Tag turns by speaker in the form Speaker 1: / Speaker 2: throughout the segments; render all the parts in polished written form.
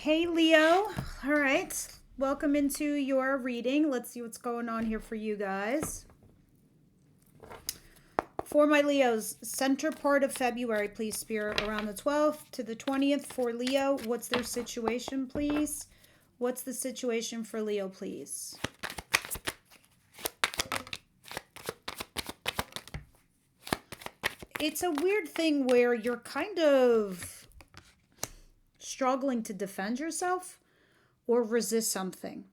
Speaker 1: Hey Leo, all right, welcome into your reading. Let's see what's going on here for you guys. For my Leos, center part of February, please, Spirit, around the 12th to the 20th for Leo. What's their situation, please? What's the situation for Leo, please? It's a weird thing where you're kind of struggling to defend yourself or resist something.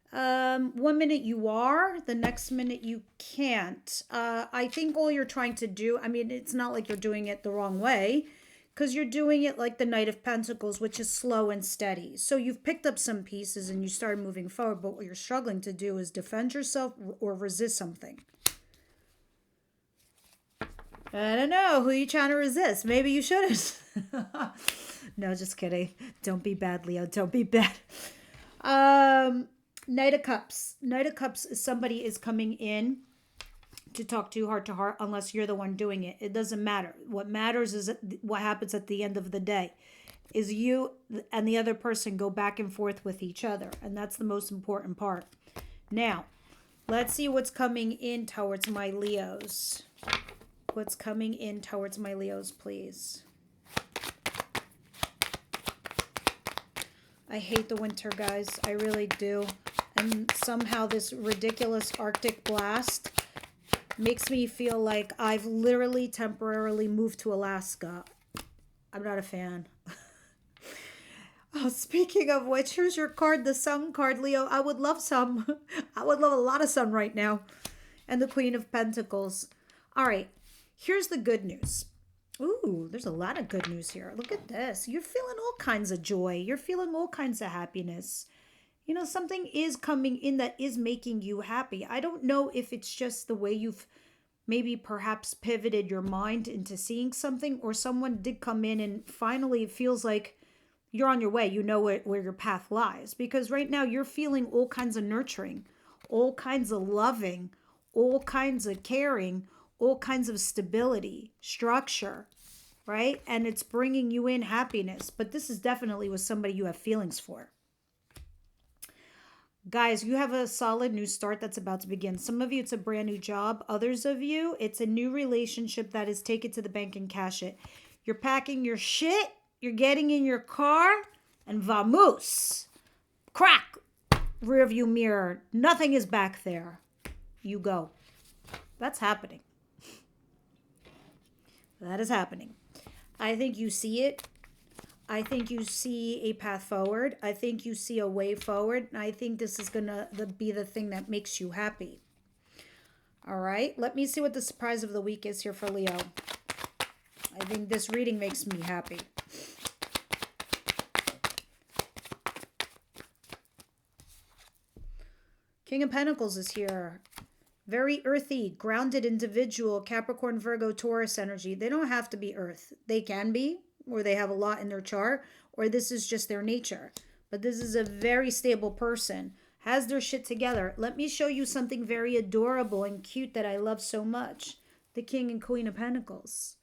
Speaker 1: 1 minute you are, the next minute you can't. I think all you're trying to do, I mean, it's not like you're doing it the wrong way, because you're doing it like the Knight of Pentacles, which is slow and steady. So you've picked up some pieces and you started moving forward, but what you're struggling to do is defend yourself or resist something. I don't know. Who are you trying to resist? Maybe you shouldn't. No, just kidding. Don't be bad, Leo. Don't be bad. Knight of Cups. Knight of Cups is somebody is coming in to talk to you heart to heart, unless you're the one doing it. It doesn't matter. What matters is what happens at the end of the day. Is you and the other person go back and forth with each other. And that's the most important part. Now, let's see what's coming in towards my Leos. What's coming in towards my Leos, please. I hate the winter, guys. I really do. And somehow this ridiculous Arctic blast makes me feel like I've literally temporarily moved to Alaska. I'm not a fan. Oh, speaking of which, here's your card, the Sun card, Leo. I would love some. I would love a lot of sun right now. And the Queen of Pentacles. All right, here's the good news. Ooh, there's a lot of good news here. Look at this. You're feeling all kinds of joy. You're feeling all kinds of happiness. You know, something is coming in that is making you happy. I don't know if it's just the way you've maybe perhaps pivoted your mind into seeing something, or someone did come in and finally it feels like you're on your way. You know where your path lies. Because right now you're feeling all kinds of nurturing, all kinds of loving, all kinds of caring, all kinds of stability, structure, right? And it's bringing you in happiness. But this is definitely with somebody you have feelings for. Guys, you have a solid new start that's about to begin. Some of you, it's a brand new job. Others of you, it's a new relationship that is take it to the bank and cash it. You're packing your shit. You're getting in your car. And vamoose. Crack. Rear view mirror. Nothing is back there. You go. That's happening. That is happening. I think you see it. I think you see a path forward. I think you see a way forward. And I think this is going to be the thing that makes you happy. All right. Let me see what the surprise of the week is here for Leo. I think this reading makes me happy. King of Pentacles is here. Very earthy, grounded individual, Capricorn, Virgo, Taurus energy. They don't have to be earth. They can be, or they have a lot in their chart, or this is just their nature. But this is a very stable person, has their shit together. Let me show you something very adorable and cute that I love so much. The King and Queen of Pentacles.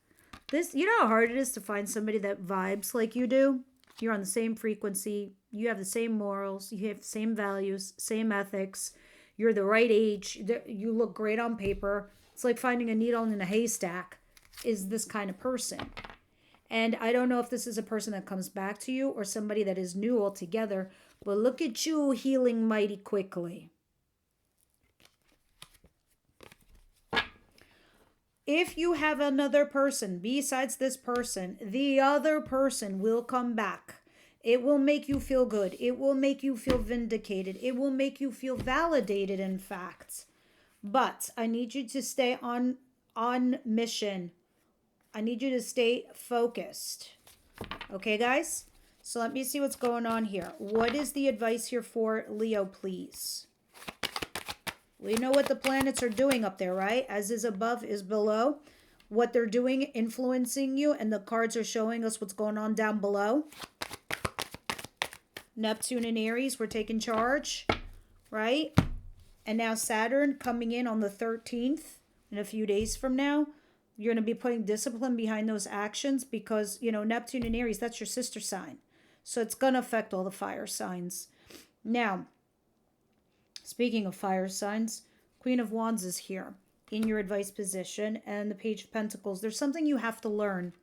Speaker 1: This, you know how hard it is to find somebody that vibes like you do? You're on the same frequency. You have the same morals. You have the same values, same ethics. You're the right age. You look great on paper. It's like finding a needle in a haystack is this kind of person. And I don't know if this is a person that comes back to you or somebody that is new altogether, but look at you healing mighty quickly. If you have another person besides this person, the other person will come back. It will make you feel good. It will make you feel vindicated. It will make you feel validated, in fact. But I need you to stay on mission. I need you to stay focused. Okay, guys? So let me see what's going on here. What is the advice here for Leo, please? We know what the planets are doing up there, right? As is above is below. What they're doing, influencing you, and the cards are showing us what's going on down below. Neptune and Aries, we're taking charge, right? And now Saturn coming in on the 13th, in a few days from now. You're going to be putting discipline behind those actions because, you know, Neptune and Aries, that's your sister sign. So it's going to affect all the fire signs. Now, speaking of fire signs, Queen of Wands is here in your advice position, and the Page of Pentacles. There's something you have to learn,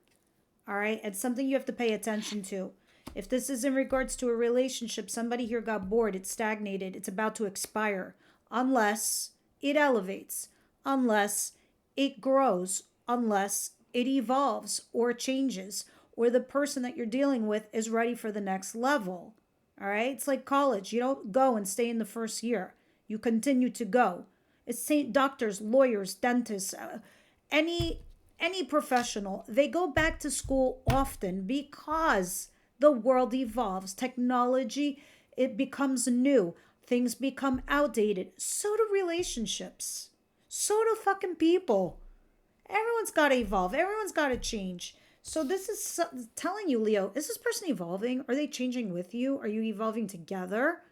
Speaker 1: all right? It's something you have to pay attention to. If this is in regards to a relationship, somebody here got bored, it's stagnated, it's about to expire, unless it elevates, unless it grows, unless it evolves or changes, or the person that you're dealing with is ready for the next level. All right? It's like college. You don't go and stay in the first year. You continue to go. It's doctors, lawyers, dentists, any professional. They go back to school often because the world evolves. Technology, it becomes new. Things become outdated. So do relationships. So do fucking people. Everyone's got to evolve. Everyone's got to change. So this is telling you, Leo, is this person evolving? Are they changing with you? Are you evolving together?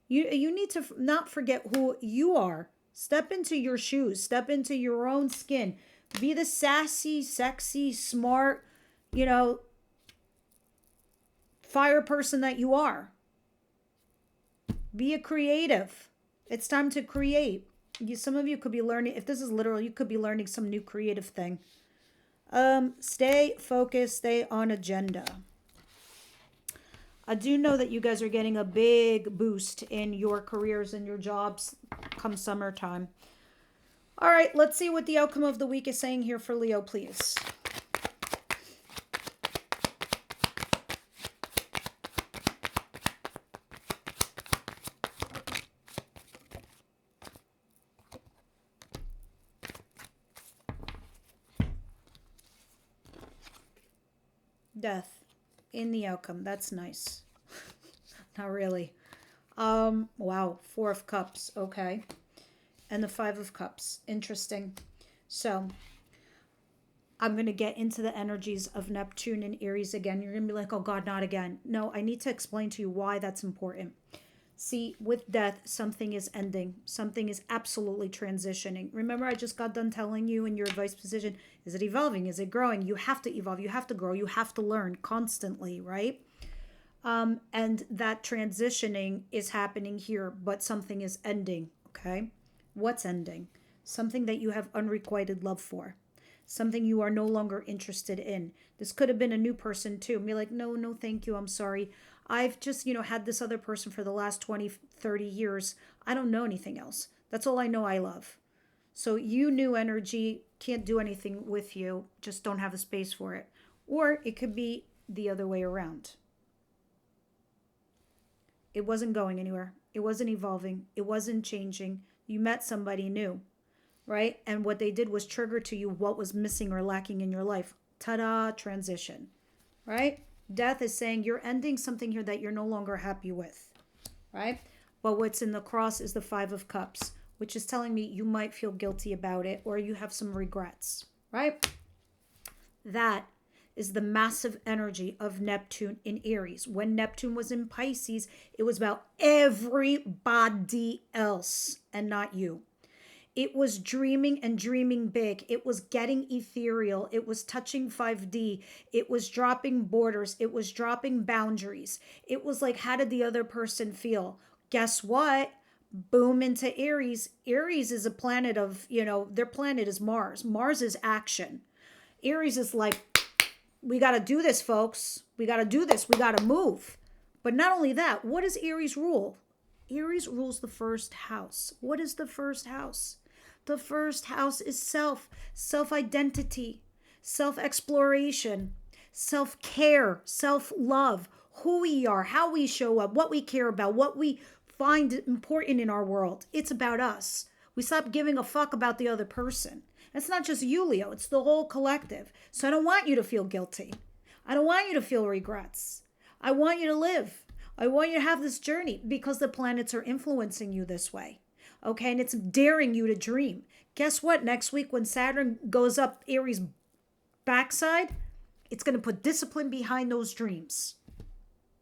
Speaker 1: You need to not forget who you are. Step into your shoes. Step into your own skin. Be the sassy, sexy, smart, fire person that you are. Be a creative. It's time to create. Some of you could be learning, if this is literal, you could be learning some new creative thing. Stay focused, stay on agenda. I do know that you guys are getting a big boost in your careers and your jobs come summertime. All right, let's see what the outcome of the week is saying here for Leo, please. Death in the outcome. That's nice. Not really. Wow. 4 of Cups. Okay. And the 5 of Cups. Interesting. So I'm going to get into the energies of Neptune and Aries again. You're going to be like, oh God, not again. No, I need to explain to you why that's important. See, with death, something is ending. Something is absolutely transitioning. Remember, I just got done telling you in your advice position, is it evolving? Is it growing? You have to evolve. You have to grow. You have to learn constantly, right? And that transitioning is happening here, but something is ending, okay? What's ending? Something that you have unrequited love for. Something you are no longer interested in. This could have been a new person too. Be like, no, thank you. I'm sorry. I've just, had this other person for the last 20, 30 years. I don't know anything else. That's all I know I love. So you new energy, can't do anything with you. Just don't have the space for it. Or it could be the other way around. It wasn't going anywhere. It wasn't evolving. It wasn't changing. You met somebody new, right? And what they did was trigger to you what was missing or lacking in your life. Ta-da, transition, right? Death is saying you're ending something here that you're no longer happy with, right? But what's in the cross is the 5 of Cups, which is telling me you might feel guilty about it or you have some regrets, right? That is the massive energy of Neptune in Aries. When Neptune was in Pisces, it was about everybody else and not you. It was dreaming and dreaming big. It was getting ethereal. It was touching 5D. It was dropping borders. It was dropping boundaries. It was like, how did the other person feel? Guess what? Boom into Aries. Aries is a planet of, their planet is Mars. Mars is action. Aries is like, we got to do this, folks. We got to do this. We got to move. But not only that, what does Aries rule? Aries rules the first house. What is the first house? The first house is self-identity, self-exploration, self-care, self-love, who we are, how we show up, what we care about, what we find important in our world. It's about us. We stop giving a fuck about the other person. It's not just you, Leo. It's the whole collective. So I don't want you to feel guilty. I don't want you to feel regrets. I want you to live. I want you to have this journey because the planets are influencing you this way. Okay, and it's daring you to dream. Guess what? Next week when Saturn goes up Aries' backside, it's going to put discipline behind those dreams.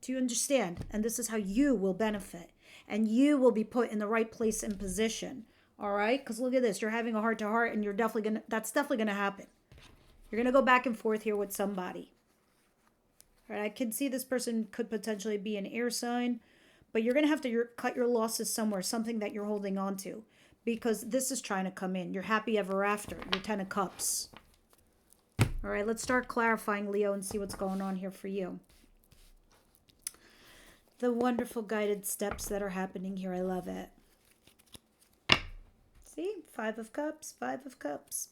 Speaker 1: Do you understand? And this is how you will benefit. And you will be put in the right place and position. All right? Because look at this. You're having a heart-to-heart and that's definitely going to happen. You're going to go back and forth here with somebody. All right, I can see this person could potentially be an air sign, but you're going to have to cut your losses somewhere, something that you're holding on to, because this is trying to come in. You're happy ever after. Your 10 of Cups. All right, let's start clarifying, Leo, and see what's going on here for you. The wonderful guided steps that are happening here. I love it. See? 5 of Cups, 5 of Cups.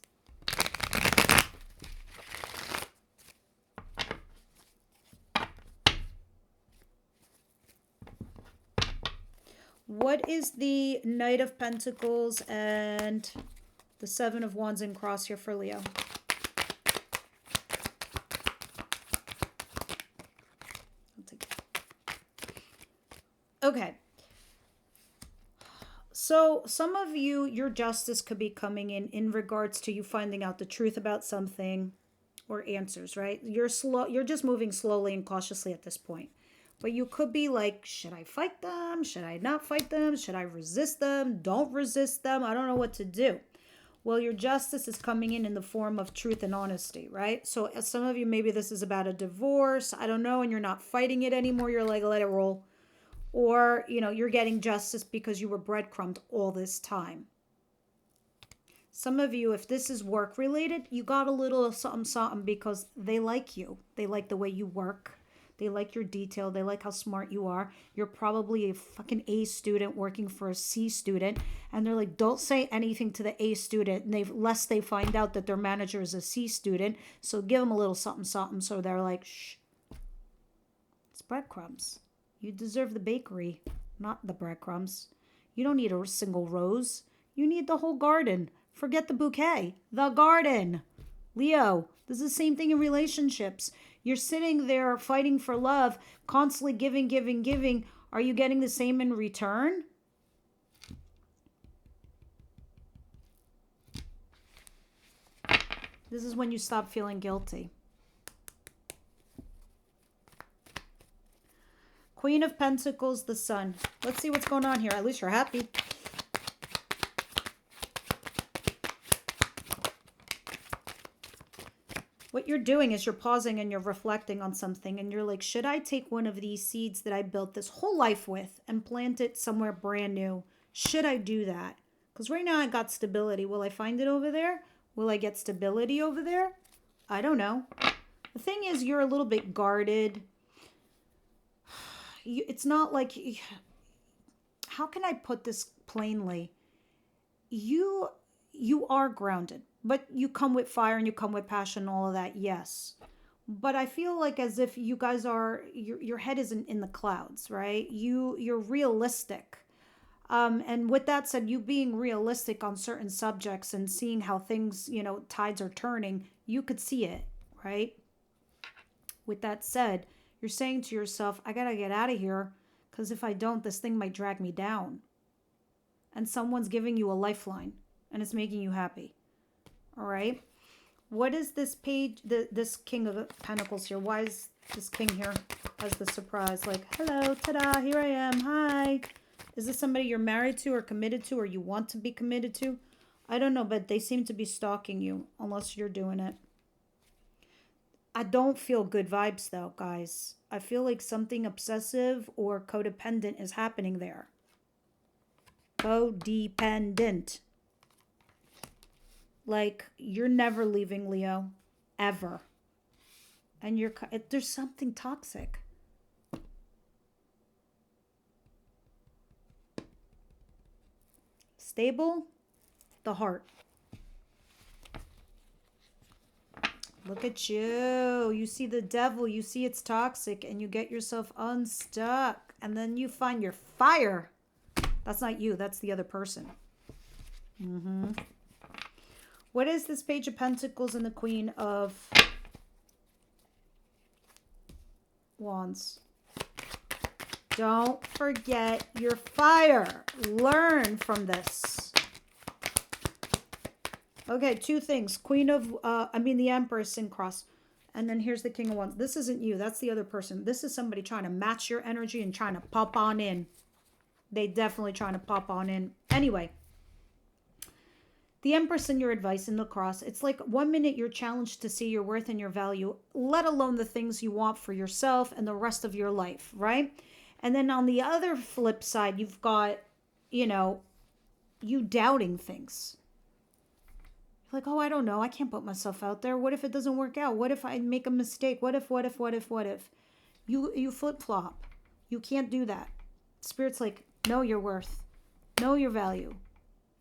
Speaker 1: What is the Knight of Pentacles and the 7 of Wands in cross here for Leo? I'll take it. Okay. So some of you, your justice could be coming in regards to you finding out the truth about something or answers, right? You're just moving slowly and cautiously at this point. But you could be like, should I fight them? Should I not fight them? Should I resist them? Don't resist them. I don't know what to do. Well, your justice is coming in the form of truth and honesty, right? So some of you, maybe this is about a divorce. I don't know. And you're not fighting it anymore. You're like, let it roll. Or, you know, you're getting justice because you were breadcrumbed all this time. Some of you, if this is work related, you got a little something, something because they like you. They like the way you work. They like your detail. They like how smart you are. You're probably a fucking A student working for a C student. And they're like, don't say anything to the A student lest they find out that their manager is a C student. So give them a little something, something. So they're like, shh. It's breadcrumbs. You deserve the bakery, not the breadcrumbs. You don't need a single rose. You need the whole garden. Forget the bouquet. The garden. Leo, this is the same thing in relationships. You're sitting there fighting for love, constantly giving, giving, giving. Are you getting the same in return? This is when you stop feeling guilty. Queen of Pentacles, the Sun. Let's see what's going on here. At least you're happy. What you're doing is you're pausing and you're reflecting on something and you're like, should I take one of these seeds that I built this whole life with and plant it somewhere brand new? Should I do that? Because right now I got stability. Will I find it over there? Will I get stability over there? I don't know. The thing is, you're a little bit guarded. It's not like, how can I put this plainly? You are grounded. But you come with fire and you come with passion and all of that, yes. But I feel like as if you guys are, your head isn't in the clouds, right? You're realistic. And with that said, you being realistic on certain subjects and seeing how things, you know, tides are turning, you could see it, right? With that said, you're saying to yourself, I gotta get out of here because if I don't, this thing might drag me down. And someone's giving you a lifeline and it's making you happy. All right. What is this page, this King of Pentacles here? Why is this king here as the surprise? Like, hello, ta-da, here I am. Hi. Is this somebody you're married to or committed to or you want to be committed to? I don't know, but they seem to be stalking you unless you're doing it. I don't feel good vibes though, guys. I feel like something obsessive or codependent is happening there. Codependent. Like, you're never leaving, Leo. Ever. And there's something toxic. Stable. The Heart. Look at you. You see the devil. You see it's toxic. And you get yourself unstuck. And then you find your fire. That's not you. That's the other person. Mm-hmm. What is this Page of Pentacles and the Queen of Wands? Don't forget your fire. Learn from this. Okay, two things. The Empress in cross. And then here's the King of Wands. This isn't you. That's the other person. This is somebody trying to match your energy and trying to pop on in. They definitely trying to pop on in. Anyway. The Empress and your advice in the cross. It's like 1 minute you're challenged to see your worth and your value, let alone the things you want for yourself and the rest of your life, right? And then on the other flip side, you've got, you know, you doubting things. Like, oh, I don't know. I can't put myself out there. What if it doesn't work out? What if I make a mistake? What if? You flip flop. You can't do that. Spirit's like, know your worth. Know your value.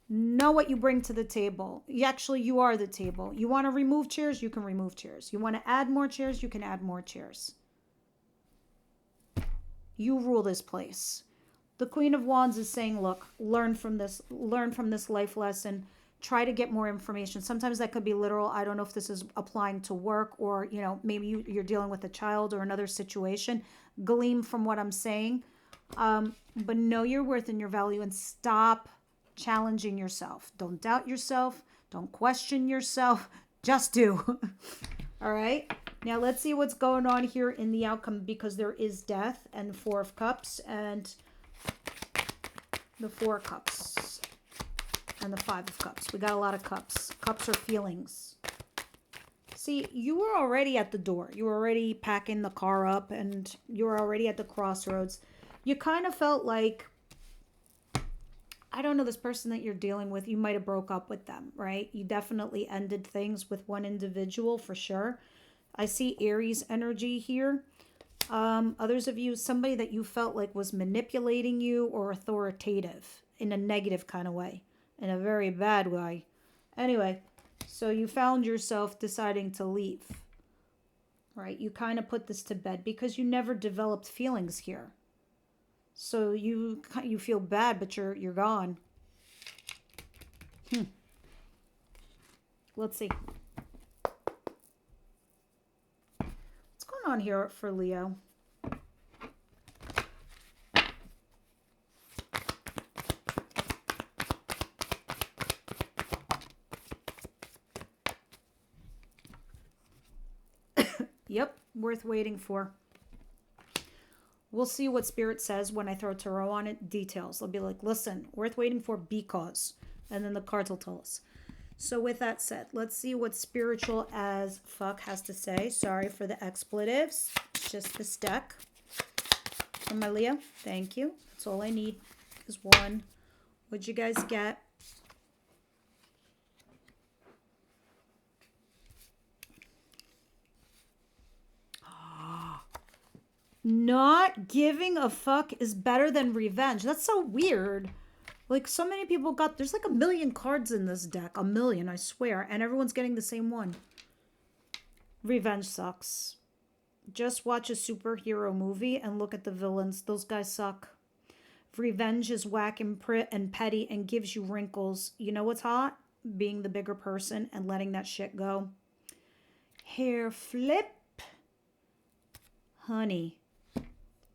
Speaker 1: Know what you bring to the table. You are the table. You want to remove chairs? You can remove chairs. You want to add more chairs? You can add more chairs. You rule this place. The Queen of Wands is saying, look, learn from this life lesson. Try to get more information. Sometimes that could be literal. I don't know if this is applying to work or, you know, maybe you're dealing with a child or another situation. Gleam from what I'm saying. But know your worth and your value and stop challenging yourself. Don't doubt yourself. Don't question yourself. Just do. All right. Now let's see what's going on here in the outcome, because there is death and 4 of Cups and the 4 of Cups and the 5 of Cups. We got a lot of cups. Cups are feelings. See, you were already at the door. You were already packing the car up and you were already at the crossroads. You kind of felt like, I don't know, this person that you're dealing with, you might have broke up with them, right? You definitely ended things with one individual for sure. I see Aries energy here. Others of you, somebody that you felt like was manipulating you or authoritative in a negative kind of way, in a very bad way. Anyway, so you found yourself deciding to leave, right? You kind of put this to bed because you never developed feelings here. So you feel bad, but you're gone. Let's see. What's going on here for Leo? Yep, worth waiting for. We'll see what Spirit says when I throw tarot on it. Details. They'll be like, listen, worth waiting for because. And then the cards will tell us. So with that said, let's see what spiritual as fuck has to say. Sorry for the expletives. It's just this deck. From my Leo. Thank you. That's all I need is one. What'd you guys get? Not giving a fuck is better than revenge. That's so weird. Like, so many people got, there's like 1,000,000 cards in this deck. 1,000,000, I swear. And everyone's getting the same one. Revenge sucks. Just watch a superhero movie and look at the villains. Those guys suck. Revenge is whack and petty and gives you wrinkles. You know what's hot? Being the bigger person and letting that shit go. Hair flip. Honey.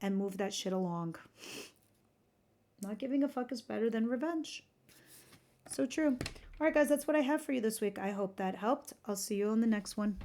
Speaker 1: And move that shit along. Not giving a fuck is better than revenge. So true. All right, guys, that's what I have for you this week. I hope that helped. I'll see you on the next one.